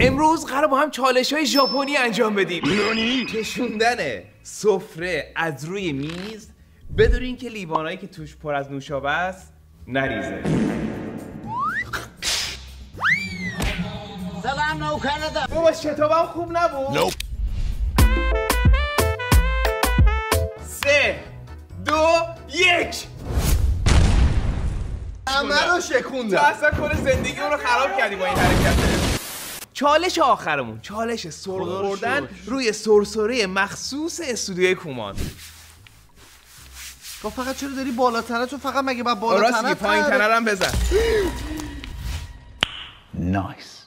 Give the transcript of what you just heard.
امروز قرار با هم چالش‌های ژاپنی انجام بدیم. کشوندن سفره از روی میز بدون اینکه لیوانایی که توش پر از نوشابه است نریزه. سلام نوکرده. بابا کتابم خوب نبود. 3 2 1 همه رو شکوندم. تو اصلا کل زندگی رو خراب کردی با این حرکت. چالش آخرمون، چالش سرخ خوردن روی سرسره مخصوص استودیوی کومان. تو فقط چرا داری بالاتنه؟ تو فقط مگه با بالاتنه راستی پایین تنه هم بزن. نایس.